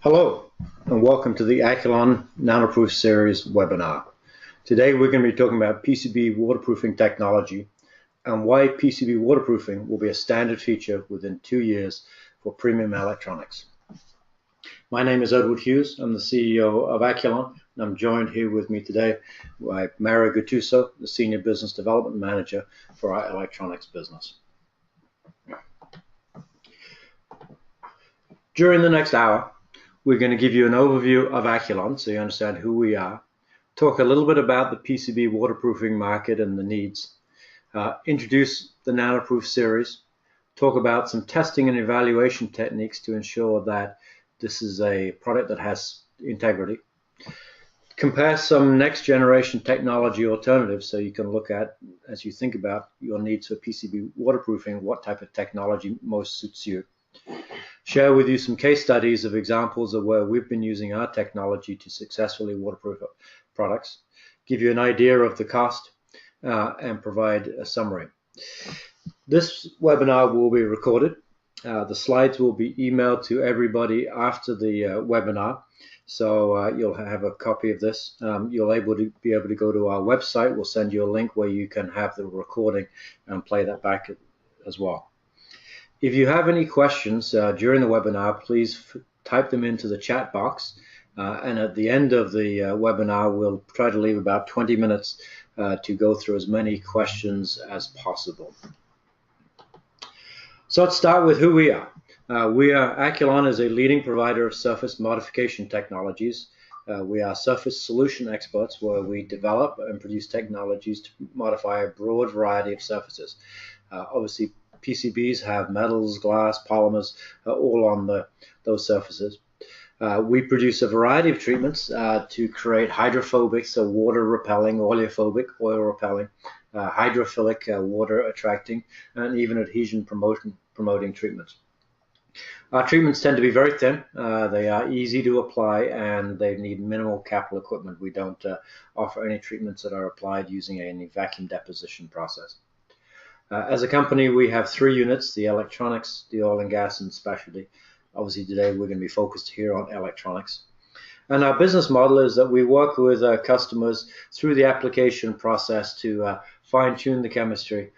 Hello, and welcome to the Aculon NanoProof Series webinar. Today we're going to be talking about PCB waterproofing technology and why PCB waterproofing will be a standard feature within 2 years for premium electronics. My name is Edward Hughes. I'm the CEO of Aculon, and I'm joined here with me today by Mara Gattuso, the Senior Business Development Manager for our electronics business. During the next hour, we're going to give you an overview of Aculon so you understand who we are, talk a little bit about the PCB waterproofing market and the needs, introduce the NanoProof series, talk about some testing and evaluation techniques to ensure that this is a product that has integrity, compare some next generation technology alternatives so you can look at, as you think about your needs for PCB waterproofing, what type of technology most suits you. Share with you some case studies of examples of where we've been using our technology to successfully waterproof products, give you an idea of the cost, and provide a summary. This webinar will be recorded. The slides will be emailed to everybody after the webinar, so you'll have a copy of this. You'll be able to go to our website. We'll send you a link where you can have the recording and play that back as well. If you have any questions during the webinar, please type them into the chat box. And at the end of the webinar, we'll try to leave about 20 minutes to go through as many questions as possible. So let's start with who we are. Aculon is a leading provider of surface modification technologies. We are surface solution experts where we develop and produce technologies to modify a broad variety of surfaces. Obviously, PCBs have metals, glass, polymers, all on those surfaces. We produce a variety of treatments to create hydrophobic, so water repelling, oleophobic, oil repelling, hydrophilic, water attracting, and even adhesion promoting treatments. Our treatments tend to be very thin. They are easy to apply, and they need minimal capital equipment. We don't offer any treatments that are applied using any vacuum deposition process. As a company, we have 3 units: the electronics, the oil and gas, and specialty. Obviously, today we're going to be focused here on electronics. And our business model is that we work with customers through the application process to fine-tune the chemistry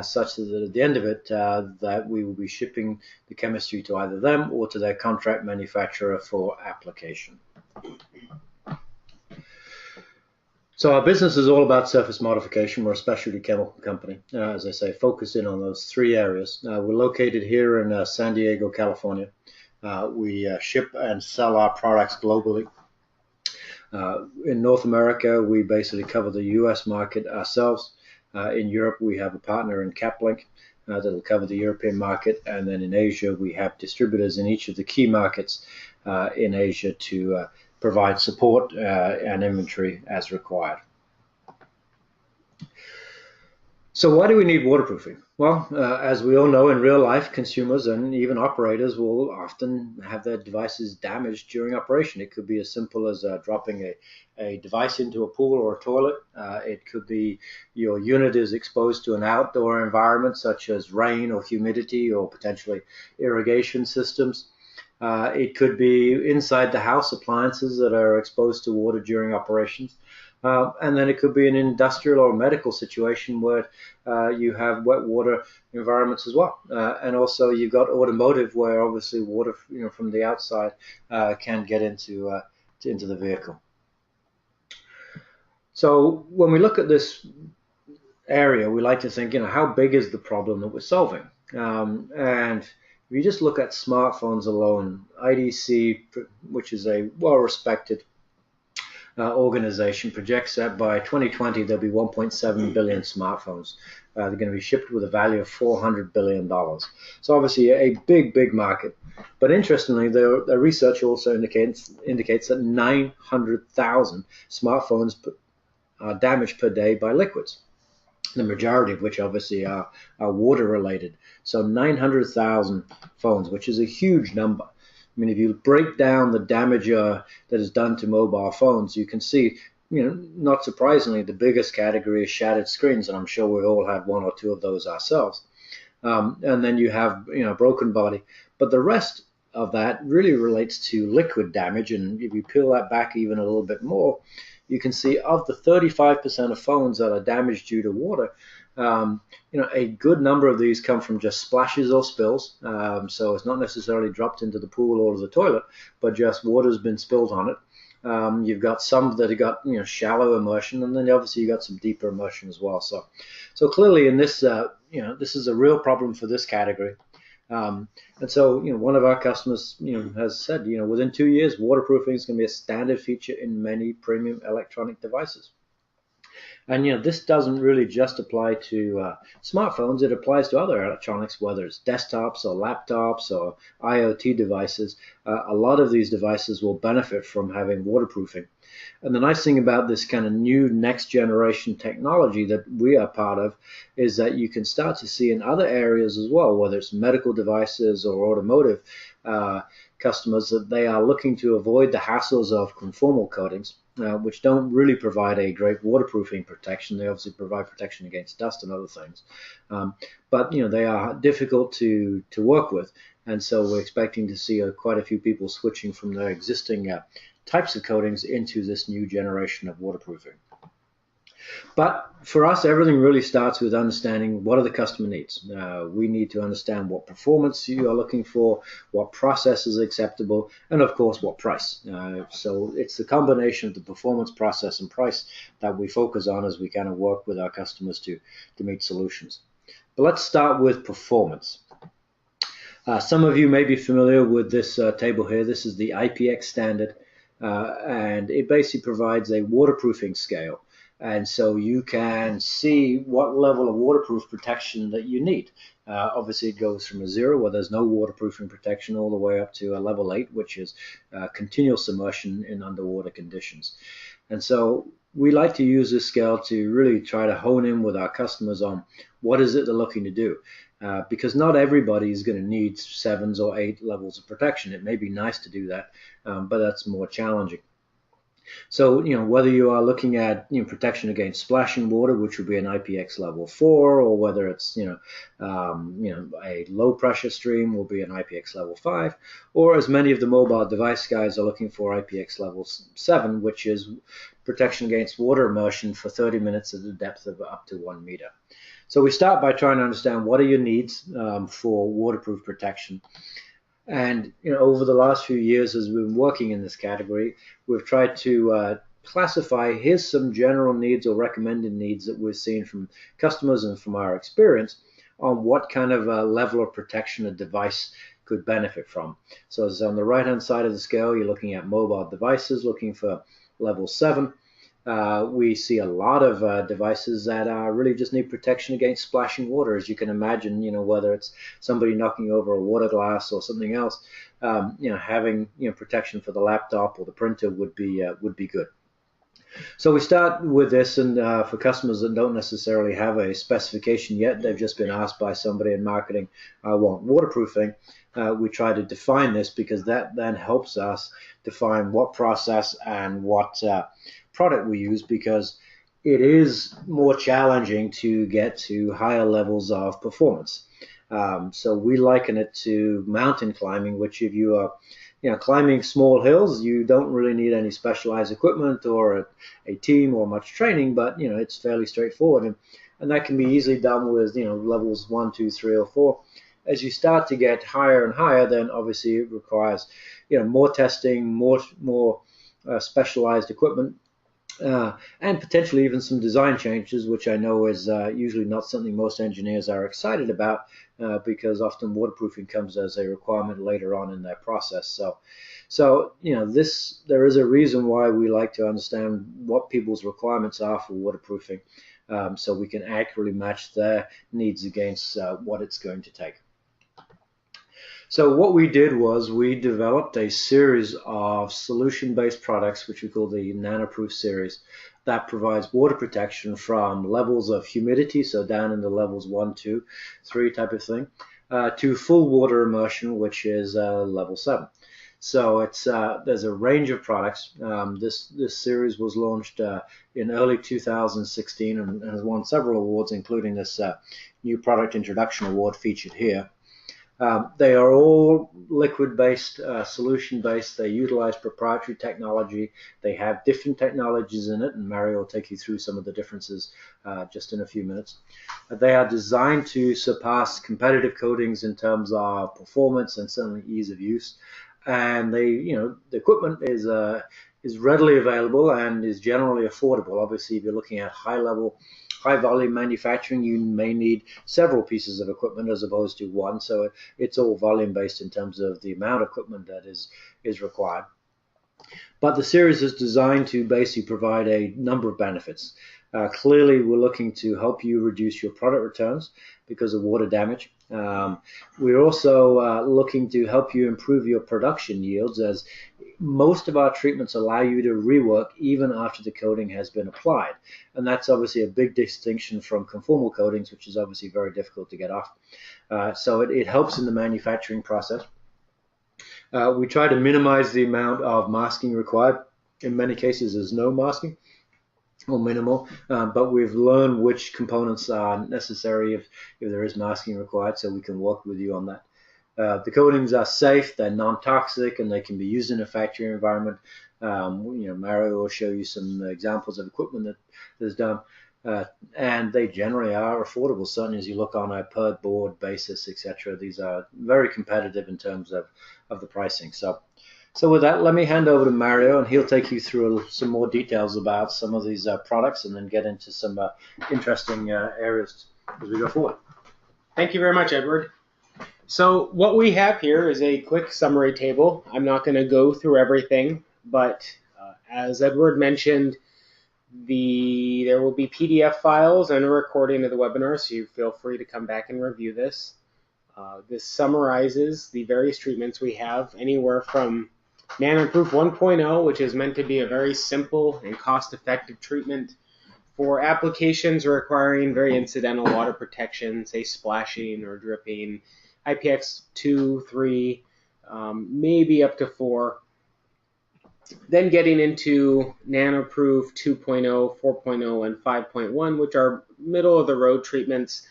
such that at the end of it, that we will be shipping the chemistry to either them or to their contract manufacturer for application. So our business is all about surface modification. We're a specialty chemical company, as I say, focused in on those 3 areas. We're located here in San Diego, California. We ship and sell our products globally. In North America, we basically cover the US market ourselves. In Europe, we have a partner in Caplink that'll cover the European market. And then in Asia, we have distributors in each of the key markets in Asia to provide support and inventory as required. So why do we need waterproofing? Well, as we all know, in real life, consumers and even operators will often have their devices damaged during operation. It could be as simple as dropping a device into a pool or a toilet. It could be your unit is exposed to an outdoor environment such as rain or humidity or potentially irrigation systems. It could be inside the house, appliances that are exposed to water during operations. And then it could be an industrial or medical situation where you have wet water environments as well. And also you've got automotive where obviously water from the outside can get into the vehicle. So when we look at this area, we like to think, how big is the problem that we're solving? And if you just look at smartphones alone, IDC, which is a well-respected organization, projects that by 2020 there'll be 1.7 billion smartphones. They're going to be shipped with a value of $400 billion. So obviously a big market. But interestingly, the research also indicates that 900,000 smartphones are damaged per day by liquids, the majority of which obviously are water related. So 900,000 phones, which is a huge number. I mean, if you break down the damage that is done to mobile phones, you can see, not surprisingly, the biggest category is shattered screens, and I'm sure we all had 1 or 2 of those ourselves. And then you have, broken body. But the rest of that really relates to liquid damage. And if you peel that back even a little bit more, you can see of the 35% of phones that are damaged due to water, a good number of these come from just splashes or spills. So it's not necessarily dropped into the pool or the toilet, but just water's been spilled on it. You've got some that have got shallow immersion, and then obviously you've got some deeper immersion as well. So clearly in this, this is a real problem for this category. And so, one of our customers, has said, within 2 years, waterproofing is going to be a standard feature in many premium electronic devices. And this doesn't really just apply to smartphones. It applies to other electronics, whether it's desktops or laptops or IoT devices. A lot of these devices will benefit from having waterproofing. And the nice thing about this kind of new next generation technology that we are part of is that you can start to see in other areas as well, whether it's medical devices or automotive customers, that they are looking to avoid the hassles of conformal coatings, which don't really provide a great waterproofing protection. They obviously provide protection against dust and other things, but they are difficult to work with, and so we're expecting to see quite a few people switching from their existing types of coatings into this new generation of waterproofing. But for us, everything really starts with understanding what are the customer needs. We need to understand what performance you are looking for, what process is acceptable, and of course, what price. So it's the combination of the performance, process, and price that we focus on as we kind of work with our customers to meet solutions. But let's start with performance. Some of you may be familiar with this table here. This is the IPX standard, and it basically provides a waterproofing scale. And so you can see what level of waterproof protection that you need. Obviously, it goes from a 0, where there's no waterproofing protection, all the way up to a level 8, which is continuous immersion in underwater conditions. And so we like to use this scale to really try to hone in with our customers on what is it they're looking to do. Because not everybody is going to need 7s or 8 levels of protection. It may be nice to do that, but that's more challenging. So, whether you are looking at protection against splashing water, which would be an IPX level 4, or whether it's a low pressure stream will be an IPX level 5, or as many of the mobile device guys are looking for, IPX level 7, which is protection against water immersion for 30 minutes at a depth of up to 1 meter. So we start by trying to understand what are your needs for waterproof protection. And over the last few years, as we've been working in this category, we've tried to classify, here's some general needs or recommended needs that we're seeing from customers and from our experience on what kind of level of protection a device could benefit from. So as on the right-hand side of the scale, you're looking at mobile devices, looking for level 7. We see a lot of devices that really just need protection against splashing water. As you can imagine, whether it's somebody knocking over a water glass or something else, having protection for the laptop or the printer would be good. So we start with this, and for customers that don't necessarily have a specification yet, they've just been asked by somebody in marketing, I want waterproofing. We try to define this, because that then helps us define what process and what product we use, because it is more challenging to get to higher levels of performance. So we liken it to mountain climbing, which if you are climbing small hills, you don't really need any specialized equipment or a team or much training, but it's fairly straightforward, and that can be easily done with levels 1, 2, 3, or 4. As you start to get higher and higher, then obviously it requires more testing, more specialized equipment, and potentially even some design changes, which I know is usually not something most engineers are excited about, because often waterproofing comes as a requirement later on in their process. So there is a reason why we like to understand what people's requirements are for waterproofing, so we can accurately match their needs against what it's going to take. So what we did was we developed a series of solution-based products, which we call the NanoProof Series, that provides water protection from levels of humidity, so down in the levels 1, 2, 3 type of thing, to full water immersion, which is level 7. So it's there's a range of products. This series was launched in early 2016 and has won several awards, including this new product introduction award featured here. They are all liquid-based, solution-based. They utilize proprietary technology. They have different technologies in it, and Mario will take you through some of the differences just in a few minutes. They are designed to surpass competitive coatings in terms of performance and certainly ease of use. And the equipment is readily available and is generally affordable. Obviously, if you're looking at high volume manufacturing, you may need several pieces of equipment as opposed to one. So it's all volume based in terms of the amount of equipment that is required. But the series is designed to basically provide a number of benefits. Clearly, we're looking to help you reduce your product returns because of water damage. We're also looking to help you improve your production yields, as most of our treatments allow you to rework even after the coating has been applied. And that's obviously a big distinction from conformal coatings, which is obviously very difficult to get off. So it helps in the manufacturing process. We try to minimize the amount of masking required. In many cases, there's no masking or minimal, but we've learned which components are necessary if there is masking required, so we can work with you on that. The coatings are safe, they're non-toxic, and they can be used in a factory environment. Mario will show you some examples of equipment that is done, and they generally are affordable, certainly as you look on a per board basis, etc. These are very competitive in terms of the pricing. So with that, let me hand over to Mario, and he'll take you through some more details about some of these products and then get into some interesting areas as we go forward. Thank you very much, Edward. So what we have here is a quick summary table. I'm not going to go through everything, but as Edward mentioned, there will be PDF files and a recording of the webinar, so you feel free to come back and review this. This summarizes the various treatments we have, anywhere from NanoProof 1.0, which is meant to be a very simple and cost-effective treatment for applications requiring very incidental water protection, say splashing or dripping, IPX 2, 3, maybe up to 4. Then getting into NanoProof 2.0, 4.0, and 5.1, which are middle-of-the-road treatments,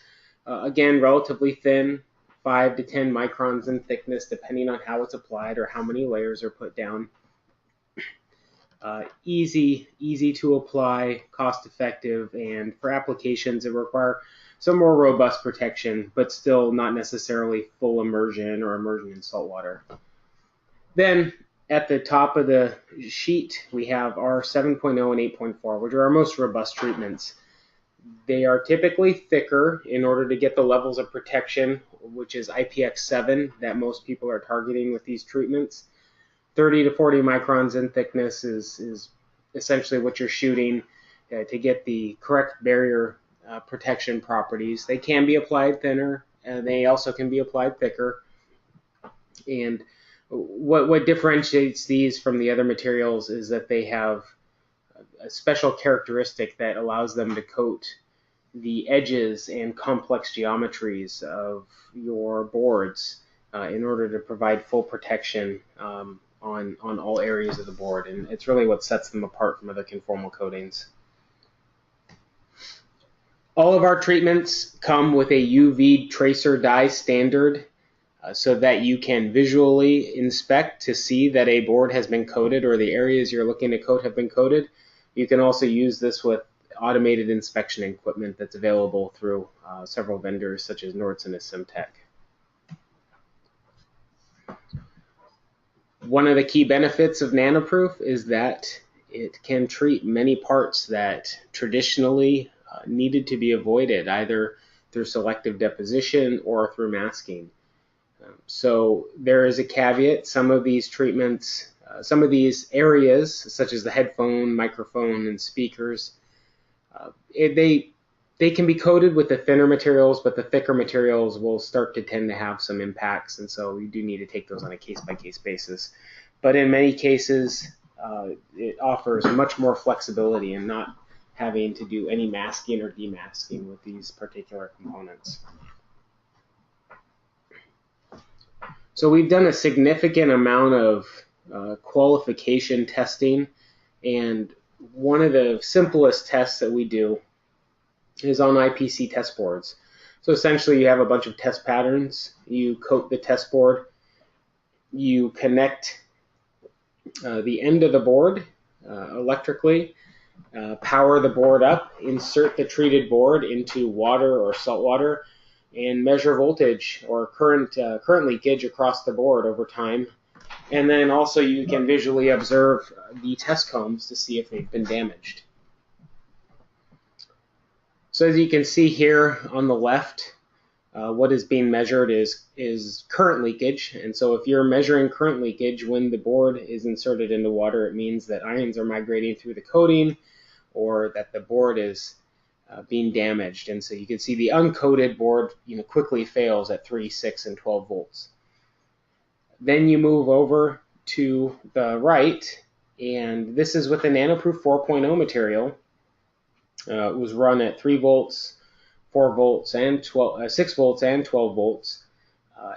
again, relatively thin, 5 to 10 microns in thickness, depending on how it's applied or how many layers are put down. Easy to apply, cost-effective, and for applications that require some more robust protection, but still not necessarily full immersion or immersion in salt water. Then at the top of the sheet, we have our 7.0 and 8.4, which are our most robust treatments. They are typically thicker in order to get the levels of protection, which is IPX7 that most people are targeting with these treatments. 30 to 40 microns in thickness is essentially what you're shooting to get the correct barrier protection properties. They can be applied thinner, and they also can be applied thicker. And what differentiates these from the other materials is that they have a special characteristic that allows them to coat the edges and complex geometries of your boards in order to provide full protection on all areas of the board. And it's really what sets them apart from other conformal coatings. All of our treatments come with a UV tracer dye standard so that you can visually inspect to see that a board has been coated or the areas you're looking to coat have been coated. You can also use this with automated inspection equipment that's available through several vendors such as Nordson and Simtech. One of the key benefits of NanoProof is that it can treat many parts that traditionally needed to be avoided, either through selective deposition or through masking. So there is a caveat. Some of these treatments, some of these areas, such as the headphone, microphone, and speakers, they can be coated with the thinner materials, but the thicker materials will start to tend to have some impacts, and so you do need to take those on a case-by-case basis. But in many cases, it offers much more flexibility in not having to do any masking or demasking with these particular components. So we've done a significant amount of qualification testing, and one of the simplest tests that we do is on IPC Test Boards. So essentially you have a bunch of test patterns. You coat the test board. You connect the end of the board electrically, power the board up, insert the treated board into water or salt water, and measure voltage or current leakage across the board over time. And then also you can visually observe the test combs to see if they've been damaged. So as you can see here on the left, what is being measured is current leakage. And so if you're measuring current leakage when the board is inserted into water, it means that ions are migrating through the coating or that the board is being damaged. And so you can see the uncoated board quickly fails at 3, 6, and 12 volts. Then you move over to the right, and this is with the NanoProof 4.0 material. It was run at 3 volts, 4 volts, and 6 volts and 12 volts.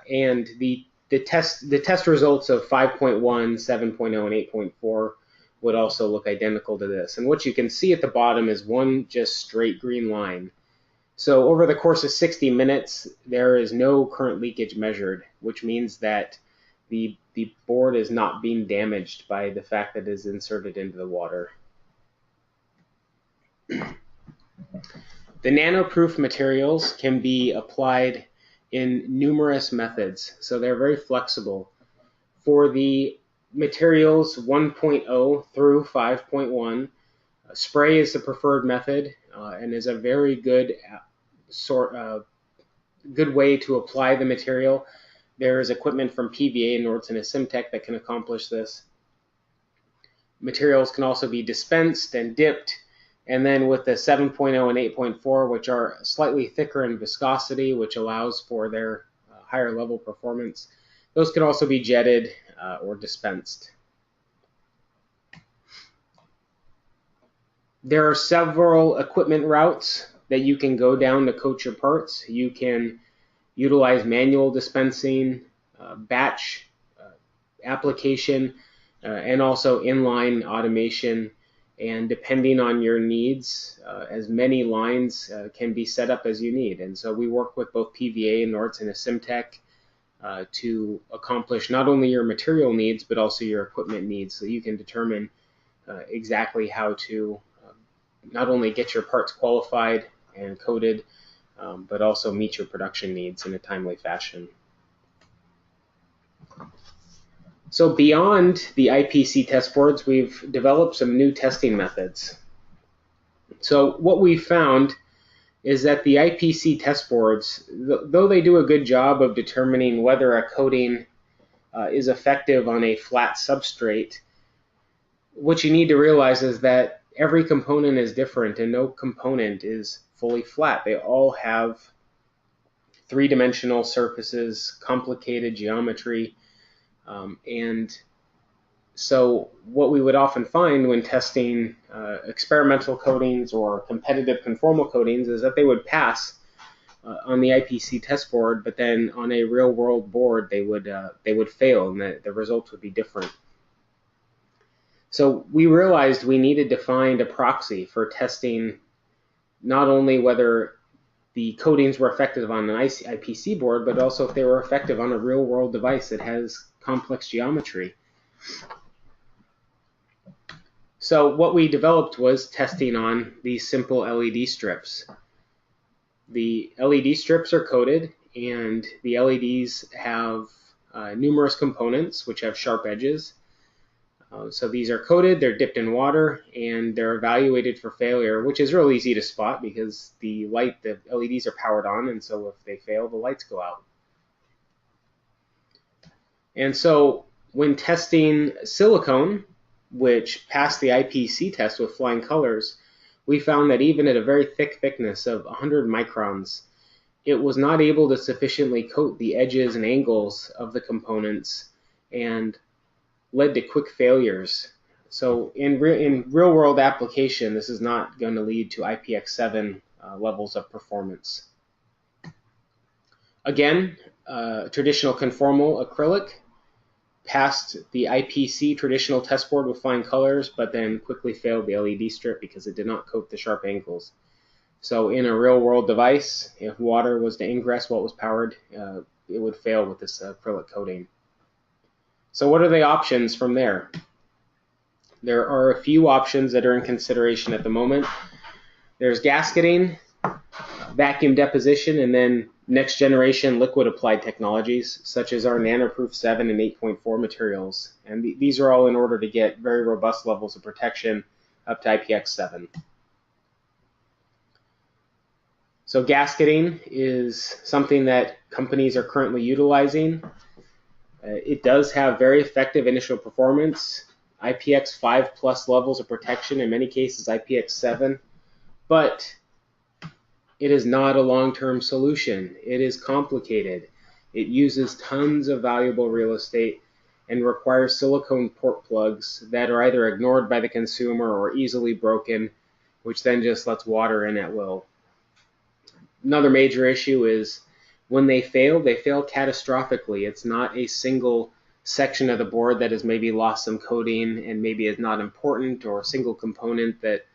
And the test results of 5.1, 7.0, and 8.4 would also look identical to this. And what you can see at the bottom is one just straight green line. So over the course of 60 minutes, there is no current leakage measured, which means that the board is not being damaged by the fact that it is inserted into the water. The NanoProof materials can be applied in numerous methods, so they're very flexible. For the materials 1.0 through 5.1, spray is the preferred method and is a very good good way to apply the material. There is equipment from PVA, Nordson, and Simtech that can accomplish this. Materials can also be dispensed and dipped. And then with the 7.0 and 8.4, which are slightly thicker in viscosity, which allows for their higher level performance, those can also be jetted or dispensed. There are several equipment routes that you can go down to coat your parts. You can utilize manual dispensing, batch application, and also inline automation. And depending on your needs, as many lines can be set up as you need. And so we work with both PVA, Nordson, and Simtech to accomplish not only your material needs, but also your equipment needs, so you can determine exactly how to not only get your parts qualified and coated, but also meet your production needs in a timely fashion. So beyond the IPC test boards, we've developed some new testing methods. So what we found is that the IPC test boards, though they do a good job of determining whether a coating is effective on a flat substrate, what you need to realize is that every component is different and no component is fully flat. They all have three-dimensional surfaces, complicated geometry, and so what we would often find when testing experimental coatings or competitive conformal coatings is that they would pass on the IPC test board, but then on a real-world board they would fail, and the results would be different. So we realized we needed to find a proxy for testing not only whether the coatings were effective on an IPC board, but also if they were effective on a real-world device that has complex geometry. So what we developed was testing on these simple LED strips. The LED strips are coated, and the LEDs have numerous components which have sharp edges. So these are coated, they're dipped in water, and they're evaluated for failure, which is real easy to spot because the LEDs are powered on, and so if they fail, the lights go out. And so when testing silicone, which passed the IPC test with flying colors, we found that even at a very thick thickness of 100 microns, it was not able to sufficiently coat the edges and angles of the components and led to quick failures. So in real-world application, this is not going to lead to IPX7 levels of performance. Again, traditional conformal acrylic passed the IPC traditional test board with fine colors, but then quickly failed the LED strip because it did not coat the sharp angles. So in a real world device, if water was to ingress while it was powered, it would fail with this acrylic coating. So what are the options from there? There are a few options that are in consideration at the moment. There's gasketing, vacuum deposition, and then next generation liquid applied technologies, such as our NanoProof 7 and 8.4 materials. And these are all in order to get very robust levels of protection up to IPX7. So gasketing is something that companies are currently utilizing. It does have very effective initial performance, IPX5 plus levels of protection, in many cases IPX7, but it is not a long-term solution. It is complicated. It uses tons of valuable real estate and requires silicone port plugs that are either ignored by the consumer or easily broken, which then just lets water in at will. Another major issue is when they fail catastrophically. It's not a single section of the board that has maybe lost some coating and maybe is not important, or a single component that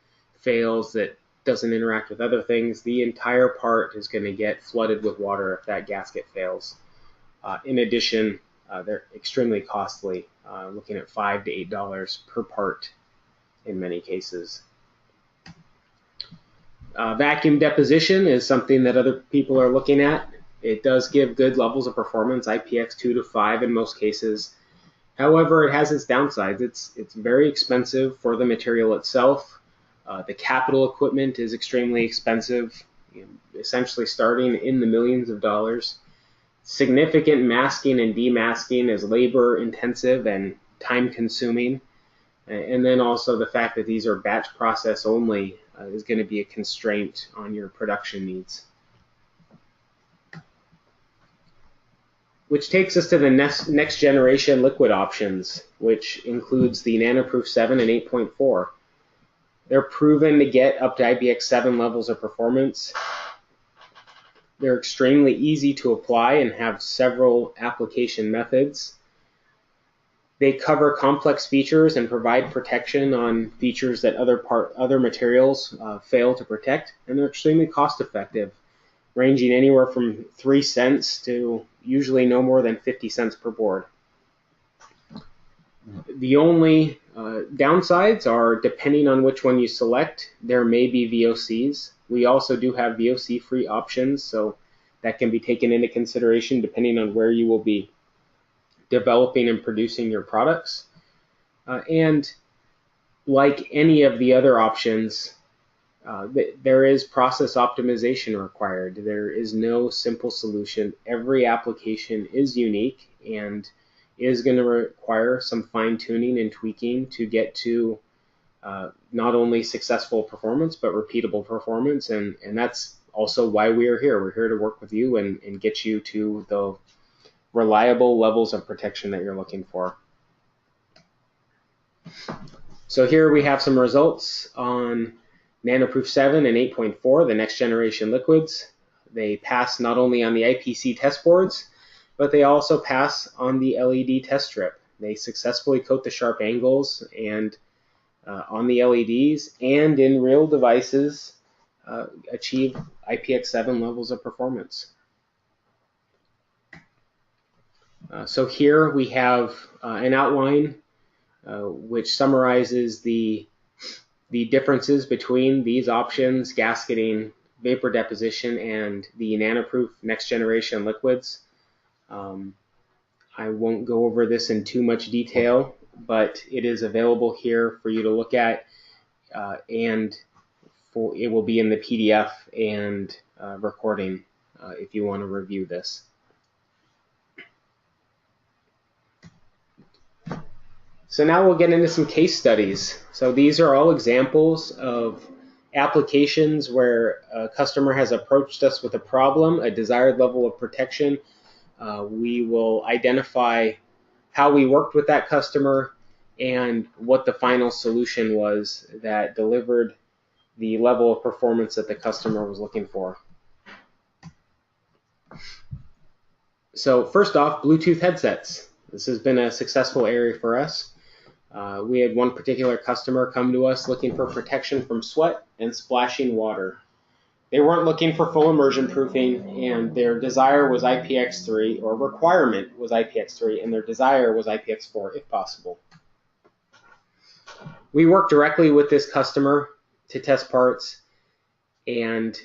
fails that doesn't interact with other things. The entire part is going to get flooded with water if that gasket fails. In addition, they're extremely costly, looking at $5 to $8 per part in many cases. Vacuum deposition is something that other people are looking at. It does give good levels of performance, IPX 2 to 5 in most cases. However, it has its downsides. It's very expensive for the material itself. The capital equipment is extremely expensive, essentially starting in the millions of dollars. Significant masking and demasking is labor intensive and time consuming. And then also the fact that these are batch process only is going to be a constraint on your production needs. Which takes us to the next generation liquid options, which includes the NanoProof 7 and 8.4. They're proven to get up to IPX7 levels of performance. They're extremely easy to apply and have several application methods. They cover complex features and provide protection on features that other materials fail to protect, and they're extremely cost effective, ranging anywhere from 3 cents to usually no more than 50 cents per board. The only downsides are, depending on which one you select, there may be VOCs. We also do have VOC-free options, so that can be taken into consideration depending on where you will be developing and producing your products. And like any of the other options, there is process optimization required. There is no simple solution. Every application is unique and is going to require some fine-tuning and tweaking to get to not only successful performance, but repeatable performance. And that's also why we are here. We're here to work with you and get you to the reliable levels of protection that you're looking for. So here we have some results on NanoProof 7 and 8.4, the next generation liquids. They pass not only on the IPC test boards, but they also pass on the LED test strip. They successfully coat the sharp angles and on the LEDs, and in real devices achieve IPX7 levels of performance. So here we have an outline which summarizes the differences between these options, gasketing, vapor deposition, and the NanoProof next generation liquids. I won't go over this in too much detail, but it is available here for you to look at, and it will be in the PDF and recording if you want to review this. So now we'll get into some case studies. So these are all examples of applications where a customer has approached us with a problem, a desired level of protection. We will identify how we worked with that customer and what the final solution was that delivered the level of performance that the customer was looking for. So first off, Bluetooth headsets. This has been a successful area for us. We had one particular customer come to us looking for protection from sweat and splashing water. They weren't looking for full immersion proofing, and their desire was IPX3, or requirement was IPX3, and their desire was IPX4 if possible. We worked directly with this customer to test parts and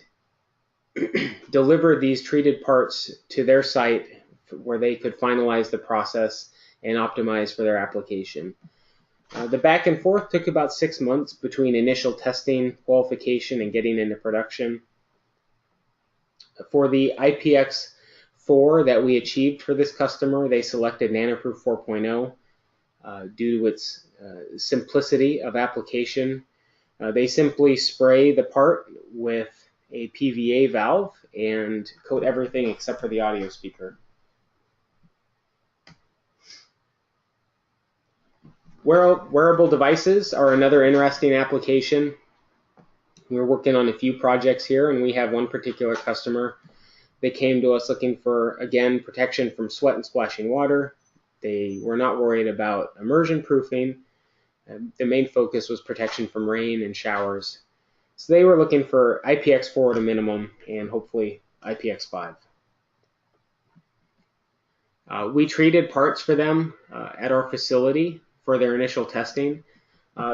deliver these treated parts to their site where they could finalize the process and optimize for their application. The back and forth took about 6 months between initial testing, qualification, and getting into production. For the IPX4 that we achieved for this customer, they selected NanoProof 4.0 due to its simplicity of application. They simply spray the part with a PVA valve and coat everything except for the audio speaker. Wearable devices are another interesting application. We're working on a few projects here, and we have one particular customer. They came to us looking for, again, protection from sweat and splashing water. They were not worried about immersion proofing. The main focus was protection from rain and showers. So they were looking for IPX4 at a minimum and hopefully IPX5. We treated parts for them at our facility for their initial testing.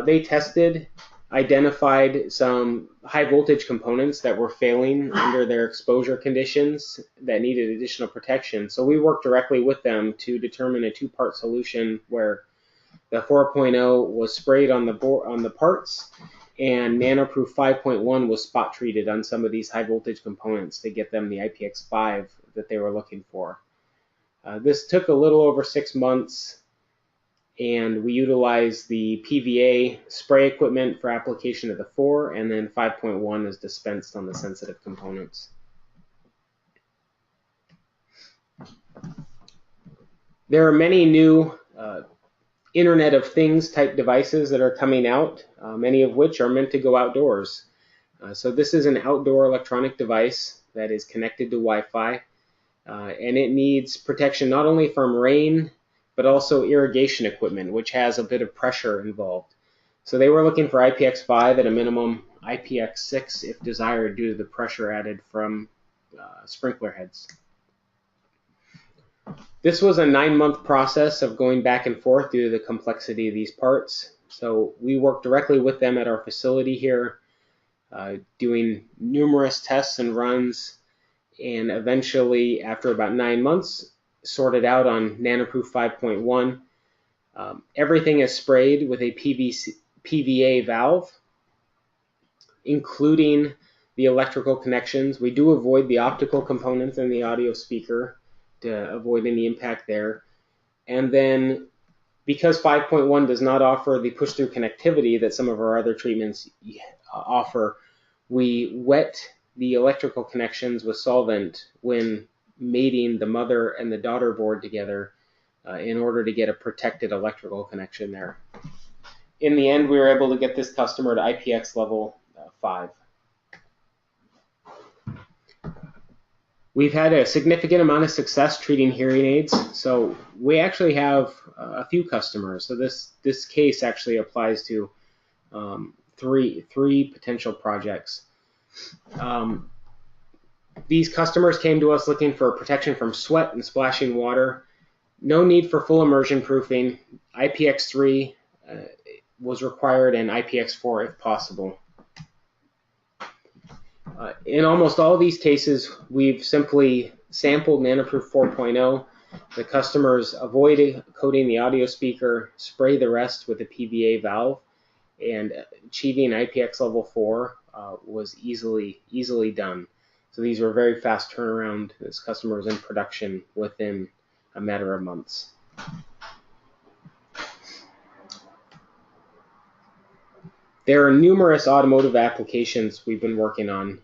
They tested, identified some high voltage components that were failing under their exposure conditions that needed additional protection. So we worked directly with them to determine a two-part solution where the 4.0 was sprayed on the parts, and NanoProof 5.1 was spot treated on some of these high voltage components to get them the IPX5 that they were looking for. This took a little over 6 months, and we utilized the PVA spray equipment for application of the 4, and then 5.1 is dispensed on the sensitive components. There are many new Internet of Things type devices that are coming out, many of which are meant to go outdoors. So this is an outdoor electronic device that is connected to Wi-Fi, and it needs protection not only from rain, but also irrigation equipment, which has a bit of pressure involved. So they were looking for IPX5 at a minimum, IPX6 if desired due to the pressure added from sprinkler heads. This was a 9-month process of going back and forth due to the complexity of these parts. So we worked directly with them at our facility here, doing numerous tests and runs, and eventually, after about 9 months, sorted out on NanoProof 5.1. Everything is sprayed with a PVA valve, including the electrical connections. We do avoid the optical components in the audio speaker to avoid any impact there. And then, because 5.1 does not offer the push-through connectivity that some of our other treatments offer, we wet the electrical connections with solvent when mating the mother and the daughter board together in order to get a protected electrical connection there. In the end, we were able to get this customer to IPX level 5. We've had a significant amount of success treating hearing aids. So we actually have a few customers. So this case actually applies to three potential projects. These customers came to us looking for protection from sweat and splashing water. No need for full immersion proofing. IPX3 was required and IPX4 if possible. In almost all these cases, we've simply sampled NanoProof 4.0. The customers avoided coating the audio speaker, spray the rest with a PVA valve, and achieving IPX level 4 was easily done. So these were very fast turnaround. This customer was in production within a matter of months. There are numerous automotive applications we've been working on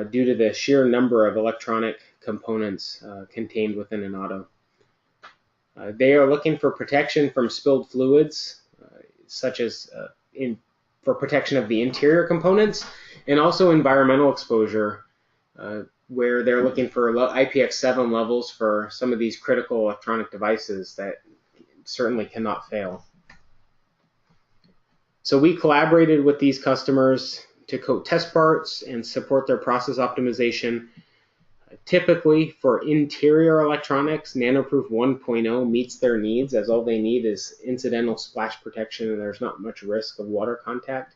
due to the sheer number of electronic components contained within an auto. They are looking for protection from spilled fluids, such as for protection of the interior components, and also environmental exposure, where they're looking for IPX7 levels for some of these critical electronic devices that certainly cannot fail. So we collaborated with these customers to coat test parts and support their process optimization. Typically, for interior electronics, NanoProof 1.0 meets their needs, as all they need is incidental splash protection and there's not much risk of water contact.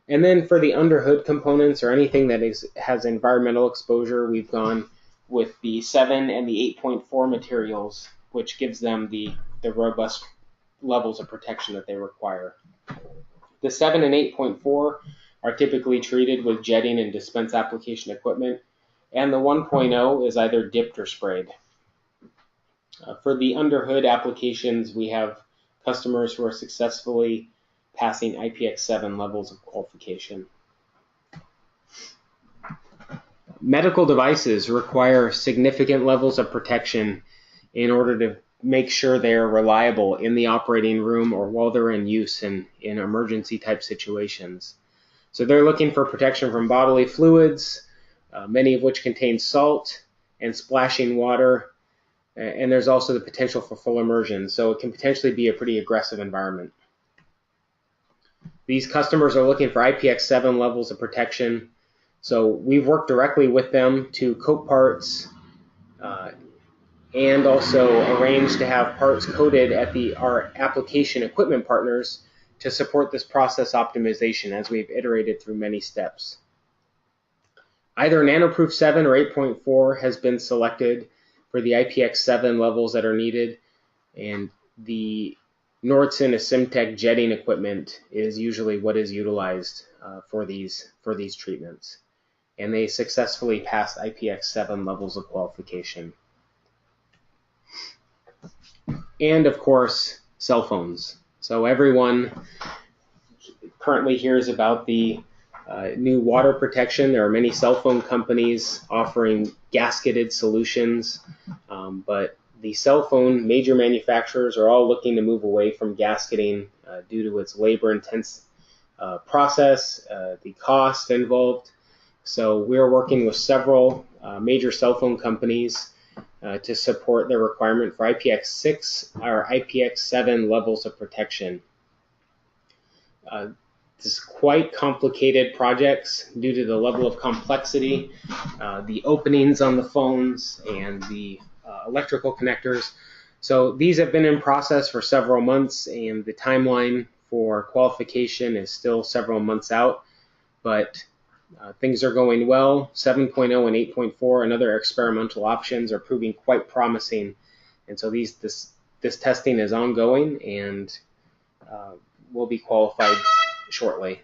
And then for the underhood components or anything that has environmental exposure, we've gone with the 7 and the 8.4 materials, which gives them the robust levels of protection that they require. The 7 and 8.4 are typically treated with jetting and dispense application equipment, and the 1.0 is either dipped or sprayed. For the underhood applications, we have customers who are successfully passing IPX7 levels of qualification. Medical devices require significant levels of protection in order to make sure they are reliable in the operating room or while they're in use in emergency type situations. So they're looking for protection from bodily fluids, many of which contain salt and splashing water, and there's also the potential for full immersion, so it can potentially be a pretty aggressive environment. These customers are looking for IPX7 levels of protection, so we've worked directly with them to coat parts and also arrange to have parts coated at our application equipment partners to support this process optimization as we've iterated through many steps. Either NanoProof 7 or 8.4 has been selected for the IPX7 levels that are needed, and the Nordson Asimtech jetting equipment is usually what is utilized for these treatments, and they successfully passed IPX7 levels of qualification. And of course, cell phones. So everyone currently hears about the new water protection. There are many cell phone companies offering gasketed solutions, but the cell phone major manufacturers are all looking to move away from gasketing due to its labor-intense process, the cost involved. So we're working with several major cell phone companies to support their requirement for IPX6 or IPX7 levels of protection. This is quite complicated projects due to the level of complexity, the openings on the phones, and the electrical connectors. So these have been in process for several months, and the timeline for qualification is still several months out, but things are going well. 7.0 and 8.4 and other experimental options are proving quite promising, and so this testing is ongoing and will be qualified shortly.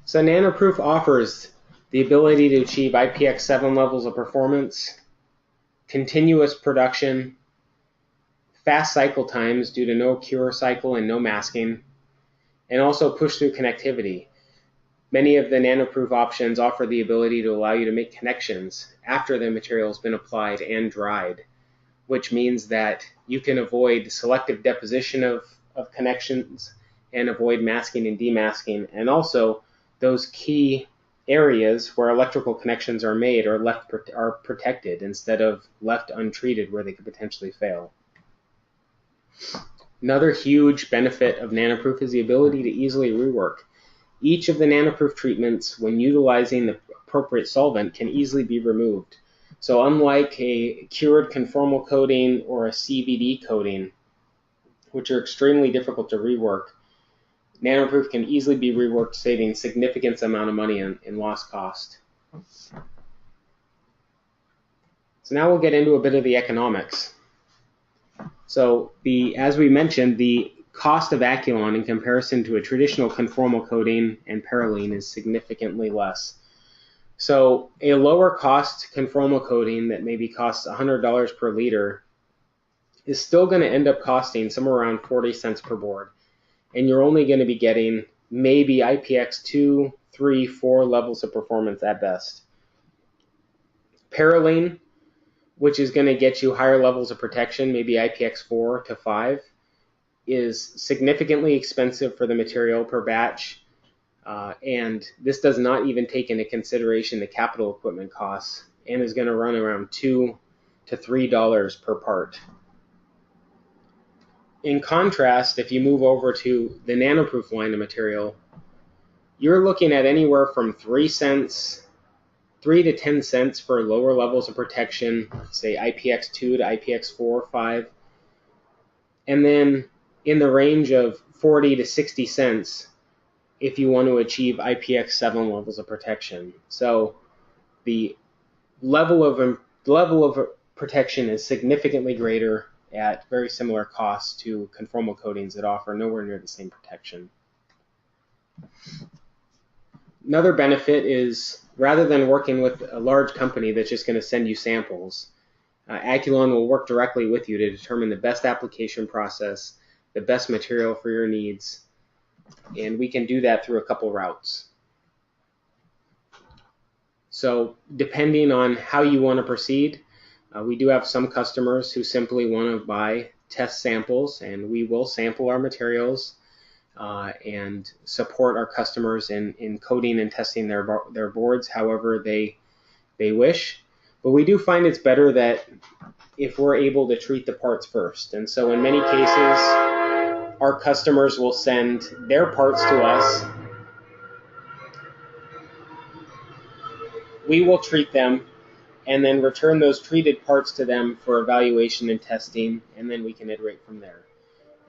So NanoProof offers the ability to achieve IPX7 levels of performance, continuous production, fast cycle times due to no cure cycle and no masking, and also push-through connectivity. Many of the NanoProof options offer the ability to allow you to make connections after the material has been applied and dried, which means that you can avoid selective deposition of connections and avoid masking and demasking, and also those key areas where electrical connections are made are protected instead of left untreated where they could potentially fail. Another huge benefit of NanoProof is the ability to easily rework. Each of the NanoProof treatments, when utilizing the appropriate solvent, can easily be removed. So unlike a cured conformal coating or a CVD coating, which are extremely difficult to rework, NanoProof can easily be reworked, saving significant amount of money in lost cost. So now we'll get into a bit of the economics. So as we mentioned, the cost of Aculon in comparison to a traditional conformal coating and parylene is significantly less. So a lower cost conformal coating that maybe costs $100 per liter is still going to end up costing somewhere around 40 cents per board. And you're only going to be getting maybe IPX 2, 3, 4 levels of performance at best. Parylene, which is going to get you higher levels of protection, maybe IPX 4 to 5, is significantly expensive for the material per batch. And this does not even take into consideration the capital equipment costs and is going to run around $2 to $3 per part. In contrast, if you move over to the NanoProof line of material, you're looking at anywhere from 3 to 10 cents for lower levels of protection, say IPX2 to IPX4 or 5, and then in the range of 40 to 60 cents if you want to achieve IPX7 levels of protection. So the level of protection is significantly greater at very similar costs to conformal coatings that offer nowhere near the same protection. Another benefit is, rather than working with a large company that's just going to send you samples, Aculon will work directly with you to determine the best application process, the best material for your needs, and we can do that through a couple routes. So depending on how you want to proceed, we do have some customers who simply want to buy test samples, and we will sample our materials and support our customers in coating and testing their boards however they wish. But we do find it's better that if we're able to treat the parts first. And so in many cases, our customers will send their parts to us. We will treat them and then return those treated parts to them for evaluation and testing, and then we can iterate from there.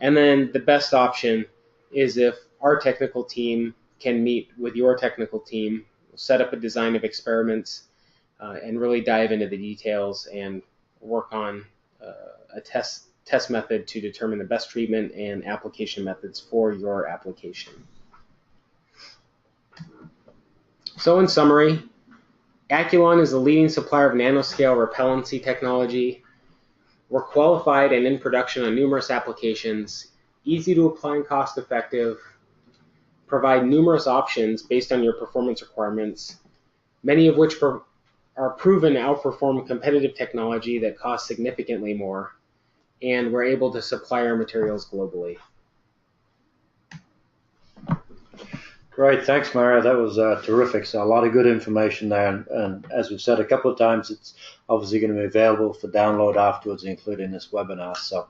And then the best option is if our technical team can meet with your technical team, set up a design of experiments, and really dive into the details and work on a test method to determine the best treatment and application methods for your application. So in summary, Aculon is a leading supplier of nanoscale repellency technology. We're qualified and in production on numerous applications, easy to apply and cost effective, provide numerous options based on your performance requirements, many of which are proven to outperform competitive technology that costs significantly more, and we're able to supply our materials globally. Great, thanks, Mario. That was terrific. So a lot of good information there, and as we've said a couple of times, it's obviously going to be available for download afterwards, including this webinar. So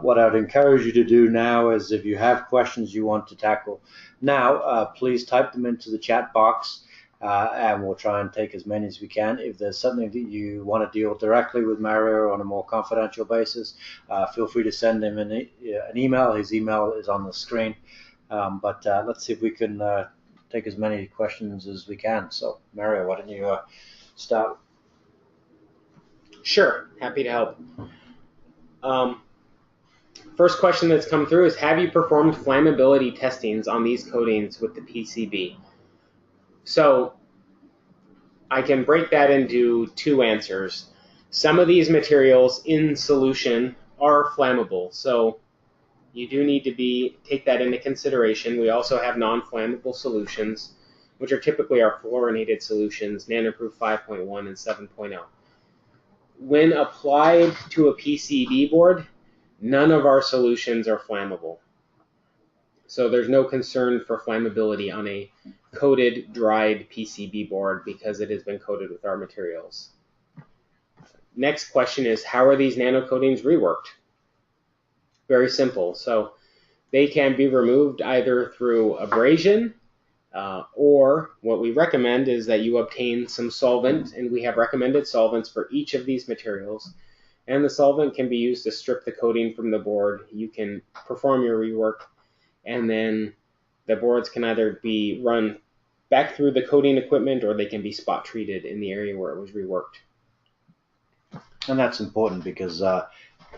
what I'd encourage you to do now is, if you have questions you want to tackle now, please type them into the chat box, and we'll try and take as many as we can. If there's something that you want to deal directly with Mario on a more confidential basis, feel free to send him an email. His email is on the screen. But let's see if we can take as many questions as we can. So, Mario, why don't you start? Sure, happy to help. First question that's come through is, have you performed flammability testings on these coatings with the PCB? So I can break that into two answers. Some of these materials in solution are flammable, so you do need to take that into consideration. We also have non-flammable solutions, which are typically our fluorinated solutions, NanoProof 5.1 and 7.0. When applied to a PCB board, none of our solutions are flammable. So there's no concern for flammability on a coated, dried PCB board because it has been coated with our materials. Next question is, how are these nano coatings reworked? Very simple. So they can be removed either through abrasion, or what we recommend is that you obtain some solvent, and we have recommended solvents for each of these materials. And the solvent can be used to strip the coating from the board. You can perform your rework, and then the boards can either be run back through the coating equipment, or they can be spot treated in the area where it was reworked. And that's important because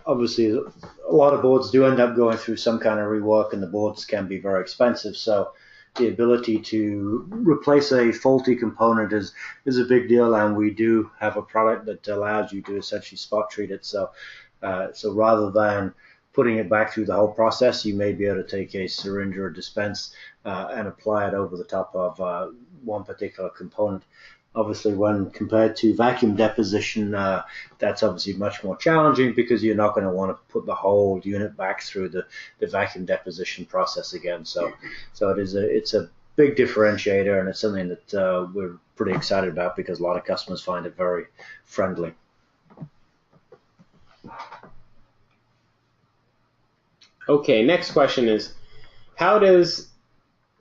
obviously a lot of boards do end up going through some kind of rework, and the boards can be very expensive. So the ability to replace a faulty component is a big deal, and we do have a product that allows you to essentially spot treat it. So rather than putting it back through the whole process, you may be able to take a syringe or a dispense and apply it over the top of one particular component. Obviously, when compared to vacuum deposition, that's obviously much more challenging because you're not going to want to put the whole unit back through the vacuum deposition process again. So it's a big differentiator, and it's something that we're pretty excited about because a lot of customers find it very friendly. Okay, next question is, how do the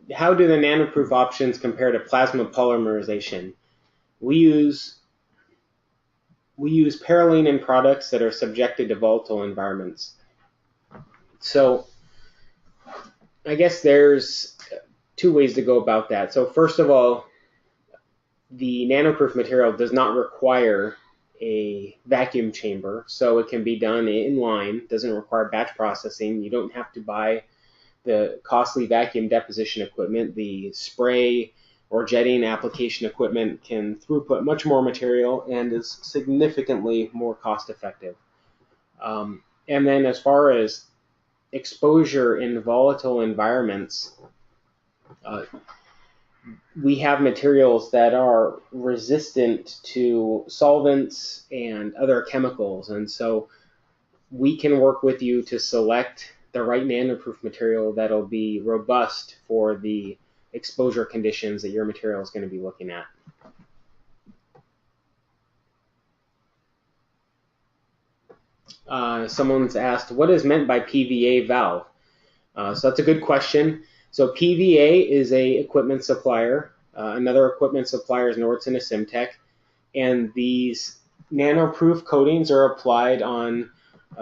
nanoproof options compare to plasma polymerization? We use parylene in products that are subjected to volatile environments. So I guess there's two ways to go about that. So first of all, the nanoproof material does not require a vacuum chamber, so it can be done in line, doesn't require batch processing. You don't have to buy the costly vacuum deposition equipment. The spray or jetting application equipment can throughput much more material and is significantly more cost effective. And then as far as exposure in volatile environments, we have materials that are resistant to solvents and other chemicals, and so we can work with you to select the right nanoproof material that'll be robust for the exposure conditions that your material is going to be looking at. Someone's asked, what is meant by PVA valve? So that's a good question. So PVA is a equipment supplier. Another equipment supplier is Nordson Simtech, and these nanoproof coatings are applied on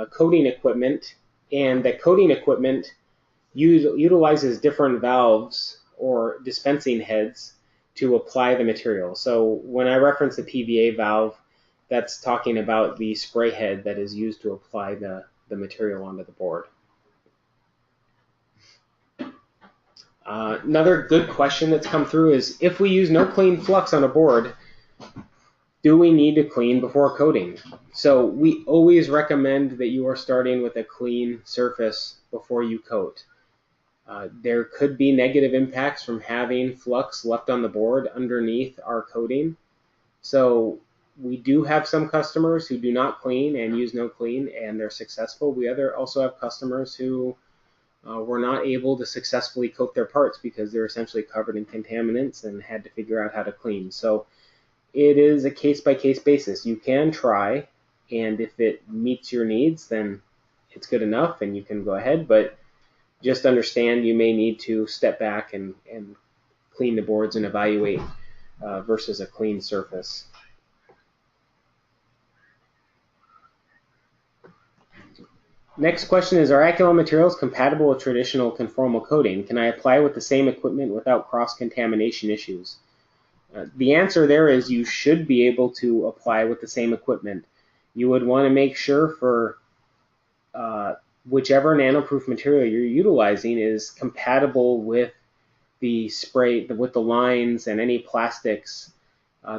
coating equipment, and that coating equipment utilizes different valves or dispensing heads to apply the material. So when I reference the PVA valve, that's talking about the spray head that is used to apply the material onto the board. Another good question that's come through is, if we use no clean flux on a board, do we need to clean before coating? So we always recommend that you are starting with a clean surface before you coat. There could be negative impacts from having flux left on the board underneath our coating. So we do have some customers who do not clean and use no clean, and they're successful. We also have customers who were not able to successfully coat their parts because they're essentially covered in contaminants and had to figure out how to clean. So it is a case-by-case basis. You can try, and if it meets your needs, then it's good enough and you can go ahead, but just understand you may need to step back and clean the boards and evaluate versus a clean surface. Next question is, are Aculon materials compatible with traditional conformal coating? Can I apply with the same equipment without cross-contamination issues? The answer there is you should be able to apply with the same equipment. You would want to make sure for whichever nanoproof material you're utilizing is compatible with the spray, with the lines and any plastics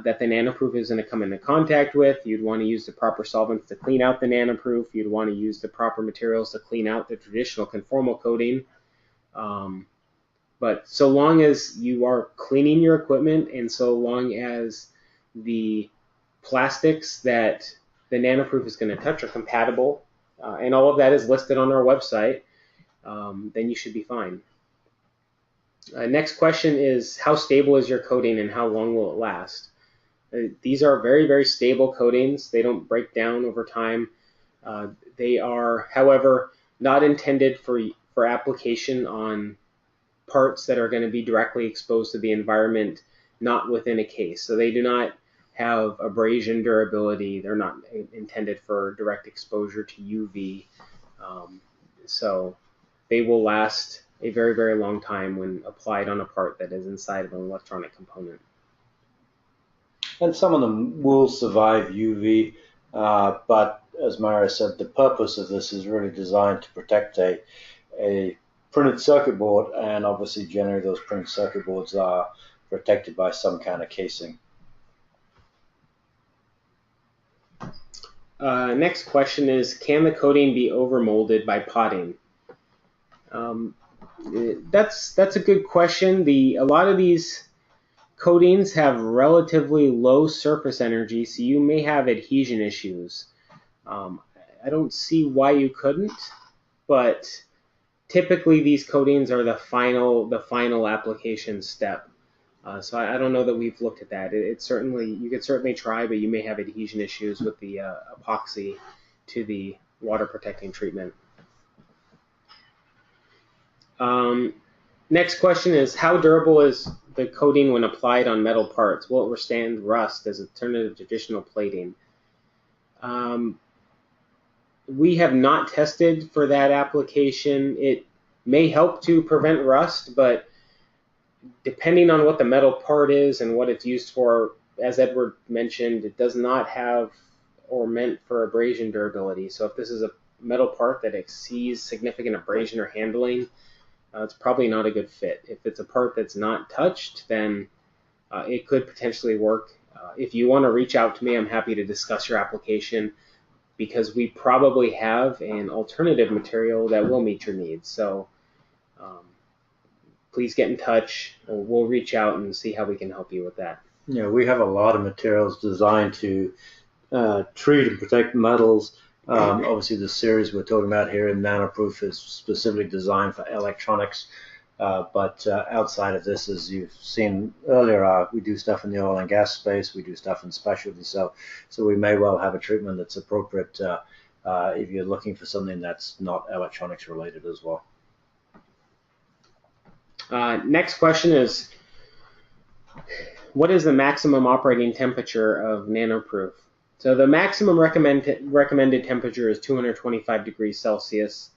that the nanoproof is going to come into contact with. You'd want to use the proper solvents to clean out the nanoproof. You'd want to use the proper materials to clean out the traditional conformal coating. But so long as you are cleaning your equipment and so long as the plastics that the nanoproof is going to touch are compatible, and all of that is listed on our website, then you should be fine. Next question is, how stable is your coating and how long will it last? These are very, very stable coatings. They don't break down over time. They are, however, not intended for application on parts that are going to be directly exposed to the environment, not within a case. So they do not have abrasion durability. They're not intended for direct exposure to UV. So they will last a very, very long time when applied on a part that is inside of an electronic component. And some of them will survive UV, but as Mario said, the purpose of this is really designed to protect a printed circuit board, and obviously generally those printed circuit boards are protected by some kind of casing. Next question is, can the coating be overmolded by potting? That's a good question. A lot of these coatings have relatively low surface energy, so you may have adhesion issues. I don't see why you couldn't, but typically these coatings are the final application step. So I don't know that we've looked at that. You could certainly try, but you may have adhesion issues with the epoxy to the water protecting treatment. Next question is, how durable is the coating when applied on metal parts? Will it withstand rust as alternative to traditional plating? We have not tested for that application. It may help to prevent rust, but depending on what the metal part is and what it's used for, as Edward mentioned, it does not have or meant for abrasion durability. So if this is a metal part that exceeds significant abrasion or handling, it's probably not a good fit. If it's a part that's not touched, then it could potentially work. If you want to reach out to me, I'm happy to discuss your application, because we probably have an alternative material that will meet your needs. So please get in touch. We'll reach out and see how we can help you with that. Yeah, we have a lot of materials designed to treat and protect metals. Obviously, the series we're talking about here in NanoProof is specifically designed for electronics. But outside of this, as you've seen earlier, we do stuff in the oil and gas space. We do stuff in specialty. So we may well have a treatment that's appropriate if you're looking for something that's not electronics related as well. Next question is, what is the maximum operating temperature of NanoProof? So the maximum recommended temperature is 225 degrees Celsius.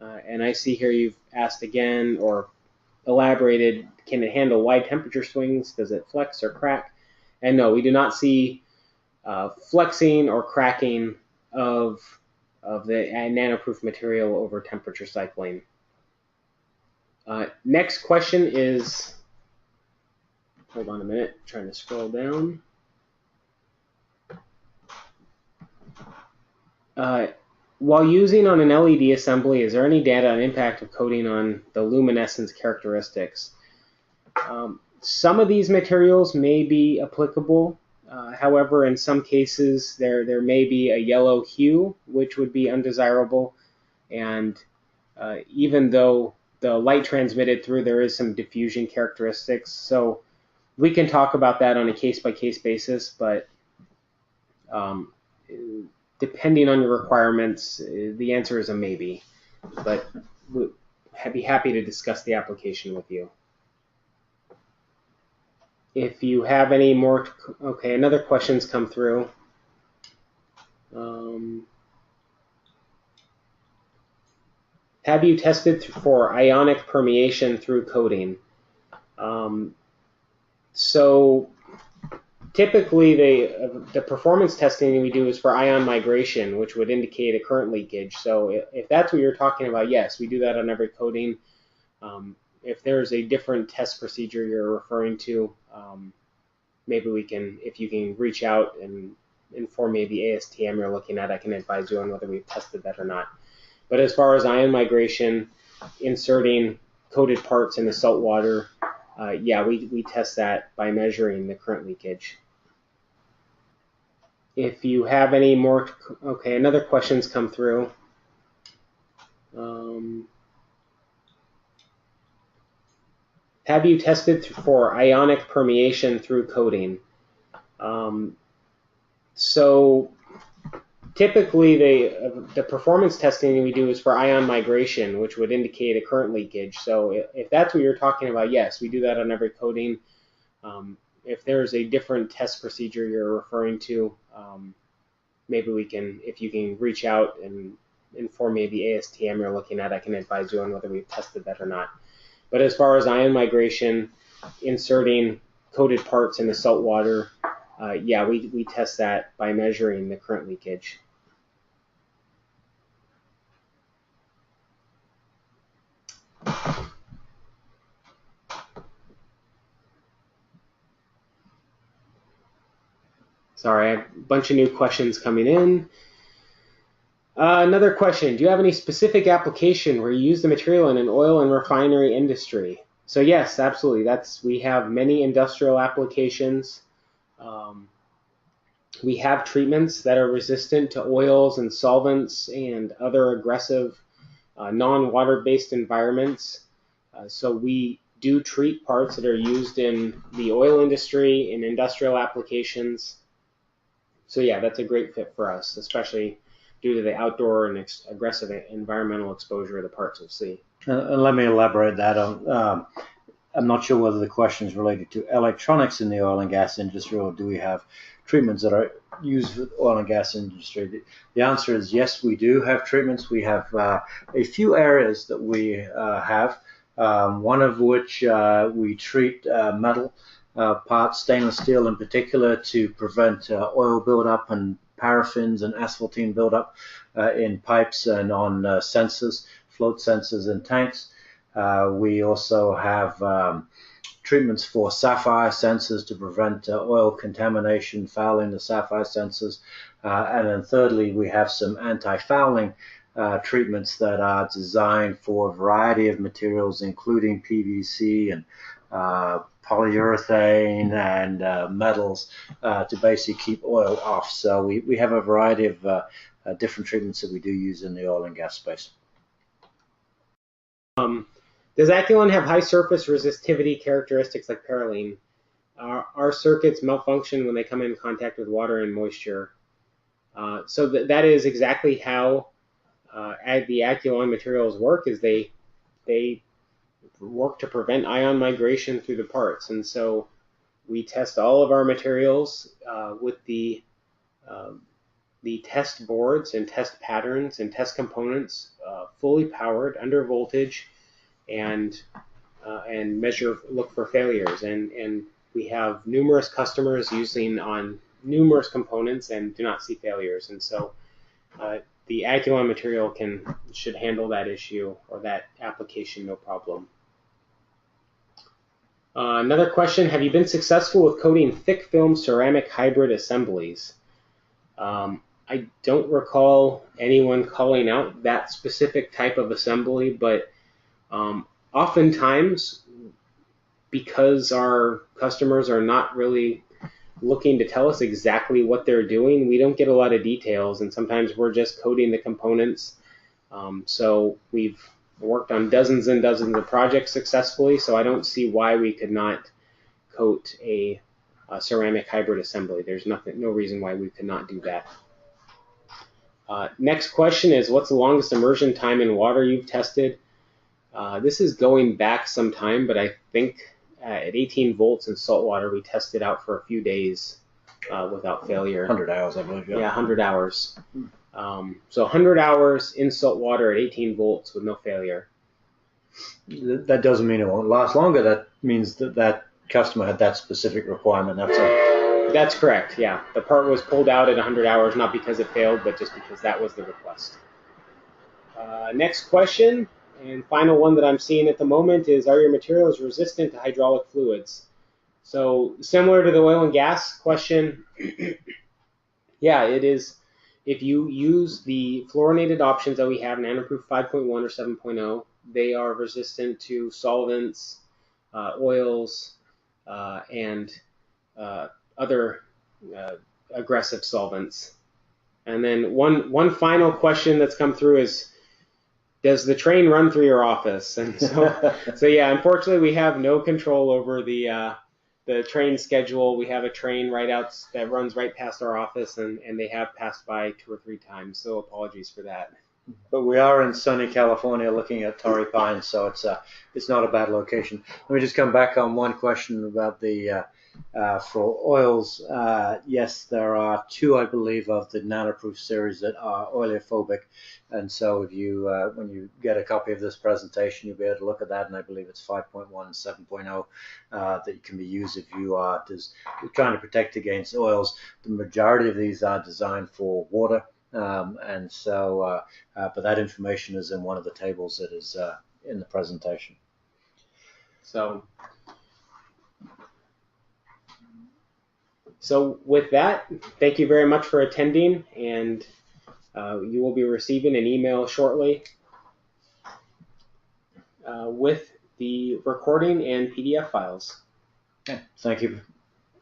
And I see here you've asked again or elaborated, can it handle wide temperature swings? Does it flex or crack? And no, we do not see flexing or cracking of the NanoProof material over temperature cycling. Next question is, hold on a minute, trying to scroll down. While using on an LED assembly, is there any data on impact of coating on the luminescence characteristics? Some of these materials may be applicable. However, in some cases, there may be a yellow hue, which would be undesirable. And even though the light transmitted through, there is some diffusion characteristics. So we can talk about that on a case-by-case basis, but depending on your requirements, the answer is a maybe. But I'd be happy to discuss the application with you. If you have any more, okay, another question's come through. Have you tested for ionic permeation through coating? So typically, the performance testing we do is for ion migration, which would indicate a current leakage. So if that's what you're talking about, yes, we do that on every coating. If there's a different test procedure you're referring to, maybe we can, if you can reach out and inform me of the ASTM you're looking at, I can advise you on whether we've tested that or not. But as far as ion migration, inserting coated parts in the salt water, yeah, we test that by measuring the current leakage. If you have any more, okay, another question's come through. Have you tested for ionic permeation through coating? So typically, the performance testing we do is for ion migration, which would indicate a current leakage. So if that's what you're talking about, yes, we do that on every coating. If there's a different test procedure you're referring to, maybe we can, if you can reach out and inform me of the ASTM you're looking at, I can advise you on whether we've tested that or not. But as far as ion migration, inserting coated parts in the salt water, yeah, we test that by measuring the current leakage. Sorry, I have a bunch of new questions coming in. Another question, do you have any specific application where you use the material in an oil and refinery industry? So yes, absolutely. We have many industrial applications. We have treatments that are resistant to oils and solvents and other aggressive non-water-based environments. So we do treat parts that are used in the oil industry, in industrial applications. So yeah, that's a great fit for us, especially due to the outdoor and aggressive environmental exposure of the parts we'll see. And let me elaborate that on. I'm not sure whether the question is related to electronics in the oil and gas industry, or do we have treatments that are used for the oil and gas industry? The answer is yes, we do have treatments. We have a few areas that we have, one of which we treat metal parts, stainless steel in particular, to prevent oil buildup and paraffins and asphaltene buildup in pipes and on sensors, float sensors in tanks. We also have treatments for sapphire sensors to prevent oil contamination, fouling the sapphire sensors. And then thirdly, we have some anti-fouling treatments that are designed for a variety of materials, including PVC and polyurethane and metals to basically keep oil off. So we have a variety of different treatments that we do use in the oil and gas space. Does Aculon have high surface resistivity characteristics like parylene? Our circuits malfunction when they come in contact with water and moisture. So that is exactly how the Aculon materials work. Is they work to prevent ion migration through the parts, and so we test all of our materials with the test boards and test patterns and test components fully powered under voltage, and look for failures. And we have numerous customers using on numerous components and do not see failures. And so the Aculon material should handle that issue or that application no problem. Another question, have you been successful with coating thick film ceramic hybrid assemblies? I don't recall anyone calling out that specific type of assembly, but oftentimes, because our customers are not really looking to tell us exactly what they're doing, we don't get a lot of details, and sometimes we're just coding the components. So we've worked on dozens and dozens of projects successfully, so I don't see why we could not coat a ceramic hybrid assembly. There's no reason why we could not do that. Next question is, what's the longest immersion time in water you've tested? This is going back some time, but I think at 18 volts in salt water, we tested out for a few days without failure. 100 hours, I believe. Yeah, 100 hours. So 100 hours in salt water at 18 volts with no failure. That doesn't mean it won't last longer. That means that customer had that specific requirement. That's all. That's correct, yeah. The part was pulled out at 100 hours, not because it failed, but just because that was the request. Next question, and final one that I'm seeing at the moment is, are your materials resistant to hydraulic fluids? So similar to the oil and gas question, yeah, it is. If you use the fluorinated options that we have, NanoProof 5.1 or 7.0, they are resistant to solvents, oils, and other aggressive solvents. And then one final question that's come through is, does the train run through your office? And so yeah, unfortunately we have no control over the train schedule. We have a train that runs right past our office, and they have passed by 2 or 3 times, so apologies for that. But we are in sunny California looking at Torrey Pines, so it's not a bad location. Let me just come back on one question about the for oils. Yes, there are 2, I believe, of the NanoProof series that are oleophobic, and so if you when you get a copy of this presentation, you'll be able to look at that, and I believe it's 5.1 and 7.0 that can be used if you are just trying to protect against oils. The majority of these are designed for water. And so, but that information is in one of the tables that is in the presentation. So with that, thank you very much for attending, and you will be receiving an email shortly with the recording and PDF files. Okay. Thank you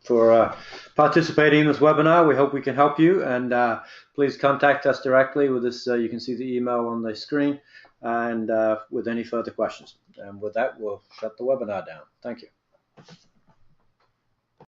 for participating in this webinar. We hope we can help you, and please contact us directly with this. You can see the email on the screen, and with any further questions. And with that, we'll shut the webinar down. Thank you.